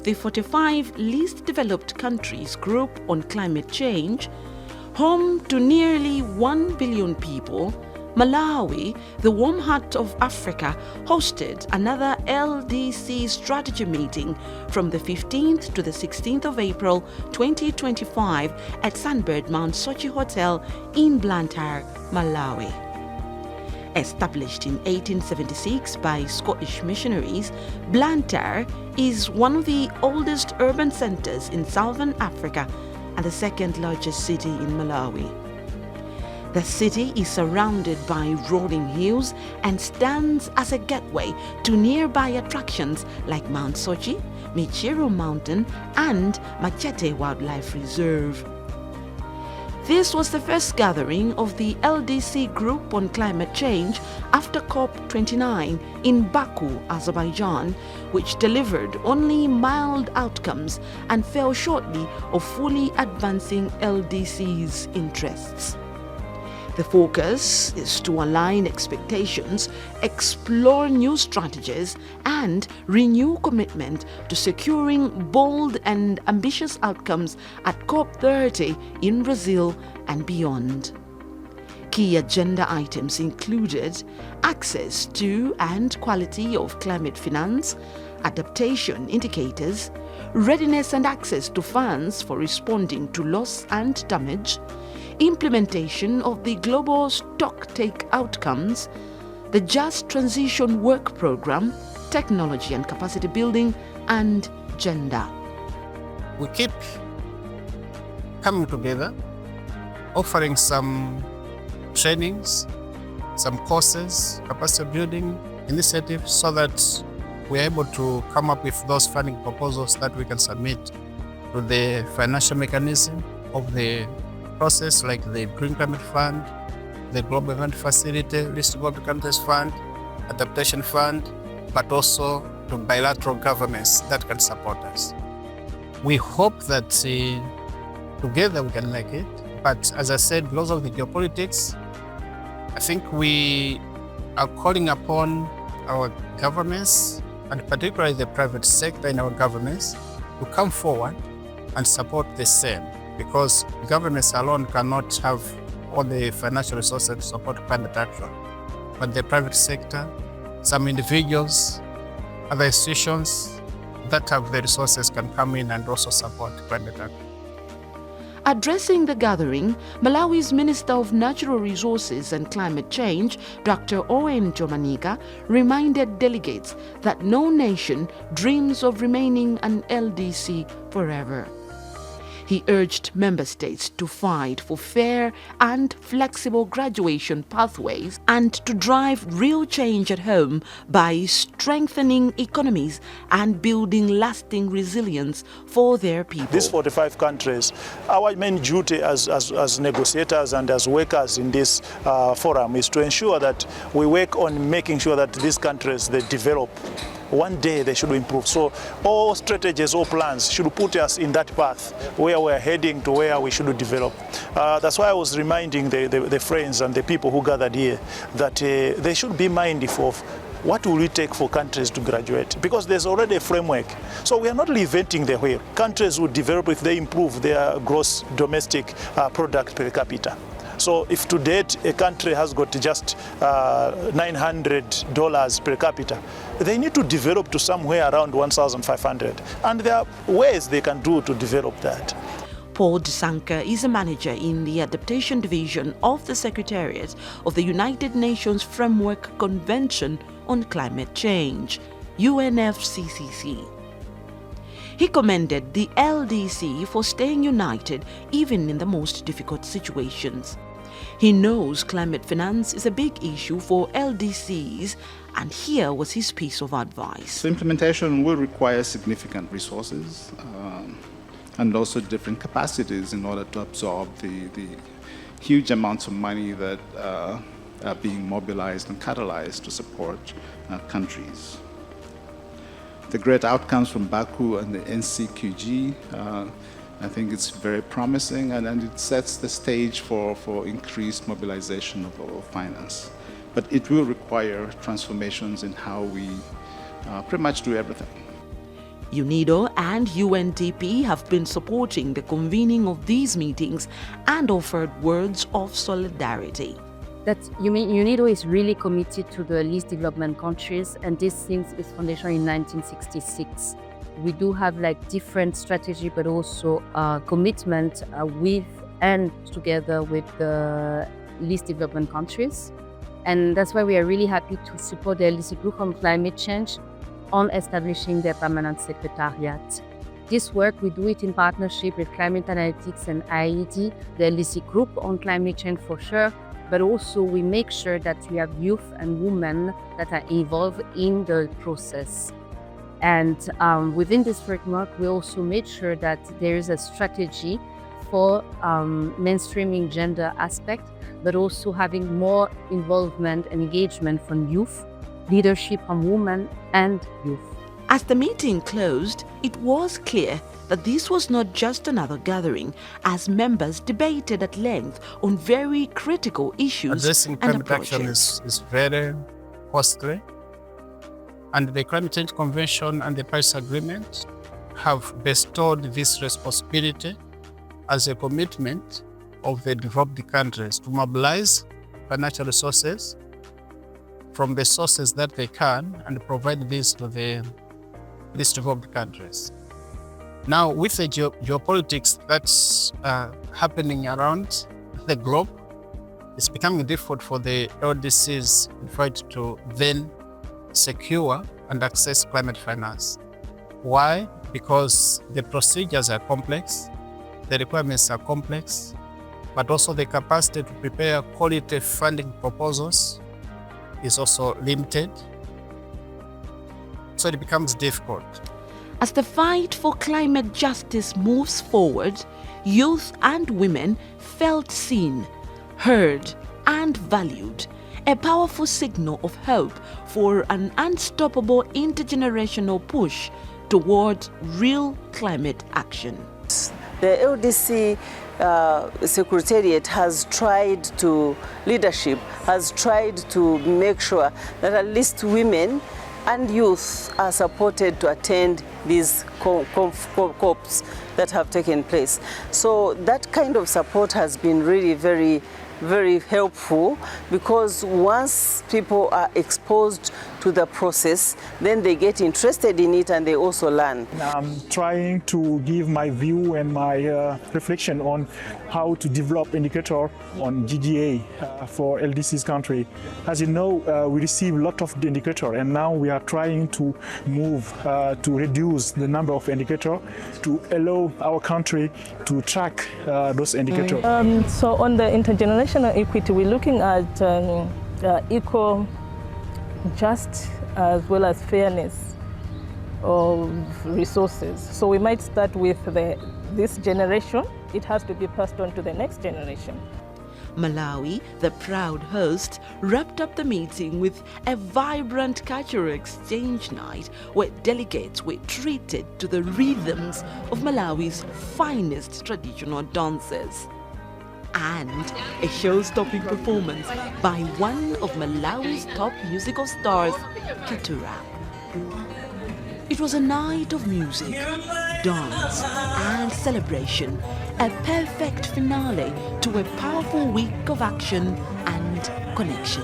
of the 45 least developed countries group on climate change, home to nearly 1 billion people, Malawi, the warm heart of Africa, hosted another LDC Strategy Meeting from the 15th to the 16th of April 2025 at Sunbird Mount Sochi Hotel in Blantyre, Malawi. Established in 1876 by Scottish missionaries, Blantyre is one of the oldest urban centers in southern Africa and the second largest city in Malawi. The city is surrounded by rolling hills and stands as a gateway to nearby attractions like Mount Sochi, Michiro Mountain and Machete Wildlife Reserve. This was the first gathering of the LDC Group on Climate Change after COP29 in Baku, Azerbaijan, which delivered only mild outcomes and fell shortly of fully advancing LDC's interests. The focus is to align expectations, explore new strategies, and renew commitment to securing bold and ambitious outcomes at COP30 in Brazil and beyond. Key agenda items included access to and quality of climate finance, adaptation indicators, readiness and access to funds for responding to loss and damage, implementation of the global stocktake outcomes, the Just Transition Work Programme, technology and capacity building, and gender. We keep coming together, offering some trainings, some courses, capacity building initiatives so that we're able to come up with those funding proposals that we can submit to the financial mechanism of the process, like the Green Climate Fund, the Global Event Facility, Least Developed Countries Fund, Adaptation Fund, but also to bilateral governments that can support us. We hope that together we can make it, but as I said, because of the geopolitics, I think we are calling upon our governments, and particularly the private sector in our governments, to come forward and support the same, because governments alone cannot have all the financial resources to support climate action. But the private sector, some individuals, other institutions that have the resources can come in and also support climate action. Addressing the gathering, Malawi's Minister of Natural Resources and Climate Change, Dr. Owen Jomanika, reminded delegates that no nation dreams of remaining an LDC forever. He urged member states to fight for fair and flexible graduation pathways and to drive real change at home by strengthening economies and building lasting resilience for their people. These 45 countries, our main duty as negotiators and as workers in this forum is to ensure that we work on making sure that these countries, they develop. One day they should improve. So all strategies, all plans should put us in that path where we're heading to where we should develop. That's why I was reminding the friends and the people who gathered here that they should be mindful of what will it take for countries to graduate? Because there's already a framework. So we are not reinventing the wheel. Countries will develop if they improve their gross domestic product per capita. So if to date a country has got just $900 per capita, they need to develop to somewhere around 1,500. And there are ways they can do to develop that. Paul Desanka is a manager in the Adaptation Division of the Secretariat of the United Nations Framework Convention on Climate Change, UNFCCC. He commended the LDC for staying united even in the most difficult situations. He knows climate finance is a big issue for LDCs, and here was his piece of advice. So implementation will require significant resources and also different capacities in order to absorb the huge amounts of money that are being mobilized and catalyzed to support countries. The great outcomes from Baku and the NCQG, I think it's very promising, and it sets the stage for increased mobilization of our finance. But it will require transformations in how we pretty much do everything. UNIDO and UNDP have been supporting the convening of these meetings and offered words of solidarity. That UNIDO is really committed to the least development countries, and this since its foundation in 1966. We do have different strategy, but also commitment with and together with the least development countries. And that's why we are really happy to support the LDC Group on climate change on establishing their permanent secretariat. This work, we do it in partnership with Climate Analytics and IED, the LDC Group on climate change for sure, but also we make sure that we have youth and women that are involved in the process. And within this framework, we also made sure that there is a strategy for mainstreaming gender aspect, but also having more involvement and engagement from youth, leadership from women and youth. As the meeting closed, it was clear that this was not just another gathering, as members debated at length on very critical issues Addressing and climate action approaches. is very costly, and the Climate Change Convention and the Paris Agreement have bestowed this responsibility as a commitment of the developed countries to mobilize financial resources from the sources that they can and provide this to the least developed countries. Now, with the geopolitics that's happening around the globe, it's becoming difficult for the LDCs in fact to then secure and access climate finance. Why? Because the procedures are complex, the requirements are complex, but also the capacity to prepare quality funding proposals is also limited. So it becomes difficult. As the fight for climate justice moves forward, youth and women felt seen, heard, and valued. A powerful signal of hope for an unstoppable intergenerational push toward real climate action. The LDC Secretariat has tried to, leadership has tried to make sure that at least women and youth are supported to attend these COPs that have taken place. So that kind of support has been really very helpful, because once people are exposed to the process, then they get interested in it and they also learn. I'm trying to give my view and my reflection on how to develop indicator on GGA for LDC's country. As you know, we receive a lot of the indicator, and now we are trying to move to reduce the number of indicator to allow our country to track those indicators. So on the intergenerational equity, we're looking at equal, just as well as fairness of resources. So we might start with this generation. It has to be passed on to the next generation. Malawi, the proud host, wrapped up the meeting with a vibrant cultural exchange night where delegates were treated to the rhythms of Malawi's finest traditional dances, and a show-stopping performance by one of Malawi's top musical stars, Ketura. It was a night of music, dance, and celebration, a perfect finale to a powerful week of action and connection.